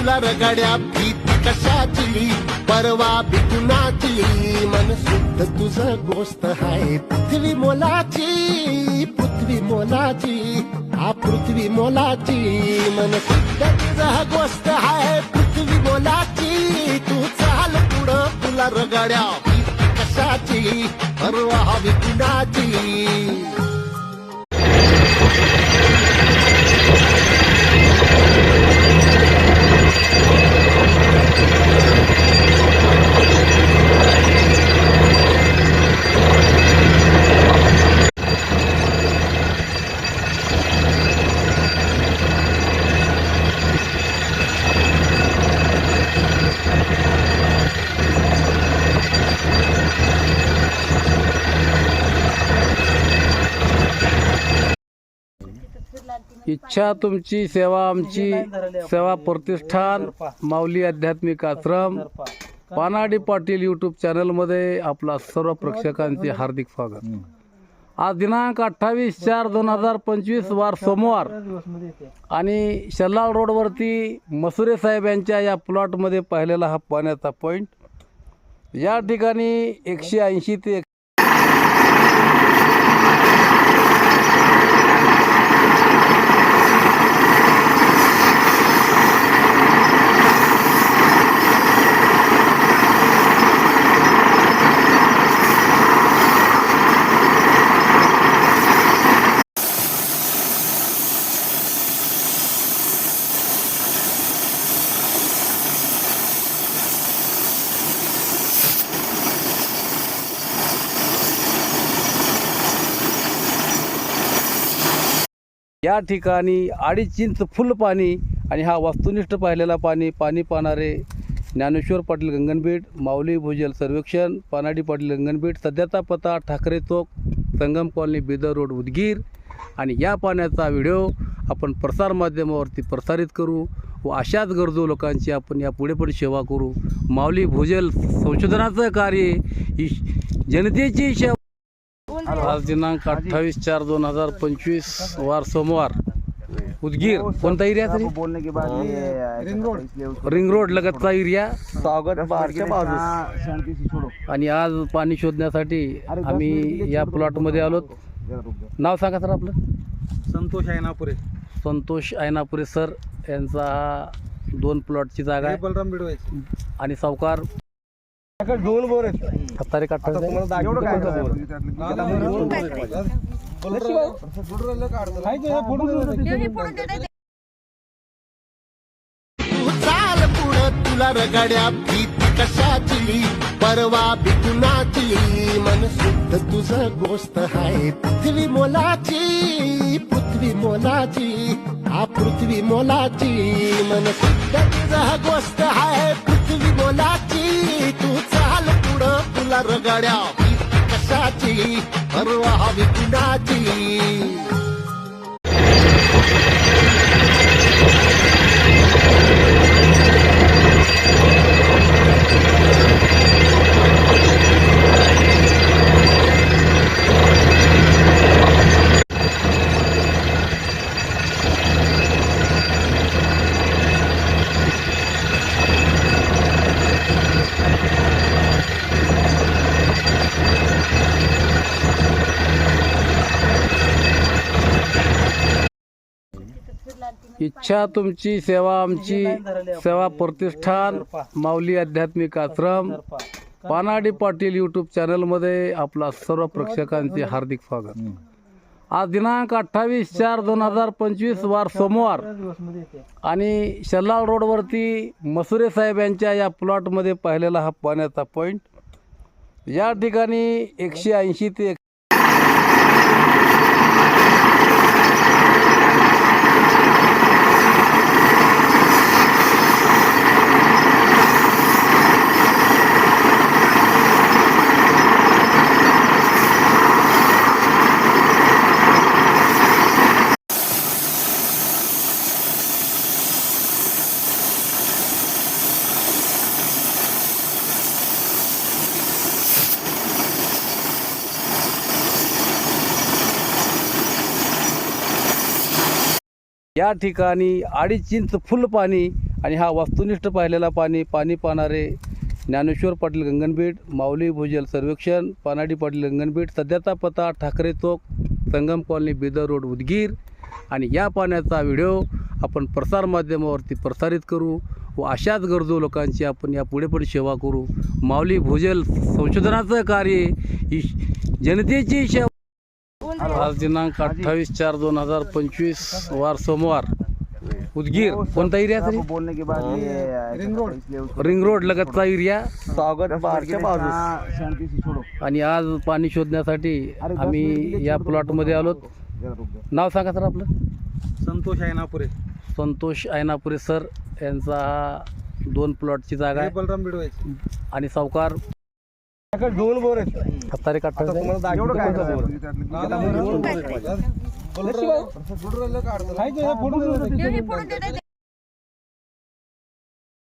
तुला रगाड्या भीती कशाची परवा बिकुनाची मन शुद्ध तुझं गोष्ट आहे पृथ्वी मोलाची हा पृथ्वी मोलाची मन शुद्ध तुझं गोष्ट आहे पृथ्वी मोलाची तू चाल पुढं तुला रगाड्या भीती कशाची परवा बिकुनाची इच्छा तुमची सेवा आमची सेवा प्रतिष्ठान माऊली आध्यात्मिक आश्रम पानाडी पाटील यूट्यूब चॅनलमध्ये आपला सर्व प्रेक्षकांचे हार्दिक स्वागत। आज दिनांक 28/4/2025 वार सोमवार आणि शल्लाळ रोडवरती मसुरे साहेब यांच्या या प्लॉटमध्ये पाहिलेला हा पाण्याचा पॉईंट। या ठिकाणी 180 ते या ठिकाणी 2.5 इंच फुल पाणी आणि हा वस्तुनिष्ठ पाहिलेला पाणी पाहणारे ज्ञानेश्वर पाटील गंगनबीड माऊली भूजल सर्वेक्षण पानाडी पाटील गंगनबीड। सध्याचा पत्ता ठाकरे चौक संगम कॉलनी बिदर रोड उदगीर। आणि या पाण्याचा व्हिडिओ आपण प्रसार माध्यमावरती प्रसारित करू व अशाच गरजू लोकांची आपण यापुढे पण सेवा करू। माऊली भूजल संशोधनाचं कार्य ही जनतेची सेवा। आज दिनांक 28/4/2025 वार सोमवार उदगीर कोणता एरिया तरी बोलने के बाद रिंग रोड लगतचा एरिया स्वागत बारच्या बाजूस आणि आज पाणी शोधण्यासाठी आम्ही या प्लॉटमध्ये आलोत। नाव सांगा सर आपलं? संतोष ऐनापुरे। संतोष ऐनापुरे सर यांचा 2 प्लॉटची जागा आहे बलराम बिडवे आणि सावकार 2 बोर आहेत। तारीख 28 तू चाल पुढं तुला रगाड्या भीती कशाची परवा बिकुनाची मन शुद्ध तुझं गोष्ट आहे पृथ्वी मोलाची हा पृथ्वी मोलाची मन शुद्ध तुझं गोष्ट आहे पृथ्वी मोलाची तू चाल पुढं तुला रगाड्या भीती कशाची परवा बिकुनाची। इच्छा तुमची सेवा आमची सेवा प्रतिष्ठान माऊली आध्यात्मिक आश्रम पानाडी पाटील यूट्यूब चॅनलमध्ये आपला सर्व प्रेक्षकांचे हार्दिक स्वागत। आज दिनांक 28/4/2025 वार सोमवार आणि शल्लाळ रोडवरती मसुरे साहेब यांच्या या प्लॉटमध्ये पाहिलेला हा पाण्याचा पॉईंट। या ठिकाणी 180 ते या ठिकाणी 2.5 इंच फुल पाणी आणि हा वस्तुनिष्ठ पाहिलेला पाणी पाहणारे ज्ञानेश्वर पाटील गंगनबीड, माऊली भुजल सर्वेक्षण, पानाडी पाटील गंगनबीड, सध्याचा पत्ता ठाकरे चौक, संगम कॉलनी, बिदर रोड, उदगीर. आणि या पाण्याचा व्हिडिओ आपण प्रसारमाध्यमावरती प्रसारित करू व अशाच गरजू लोकांची आपण यापुढे पण सेवा करू. माऊली भुजल संशोधनाचं कार्य ही जनतेची सेवा. आज दिनांक 28/4/2025 वार सोमवार, उदगीर. कोणता एरिया तरी? बोलने के बाद ये रिंग रोड लगतचा एरिया. स्वागत बारच्या बाजूस शांती से छोड़ो. आणि आज पाणी शोधण्यासाठी आम्ही या प्लॉटमध्ये आलो. नाव सांगा सर आपलं. संतोष ऐनापुरे. संतोष ऐनापुरे सर यांचा हा 2 प्लॉटची जागा आहे. बलराम बिडवायचे. आणि सावकार दोन बोर आहेत. हत्तारे काढतात. फोटो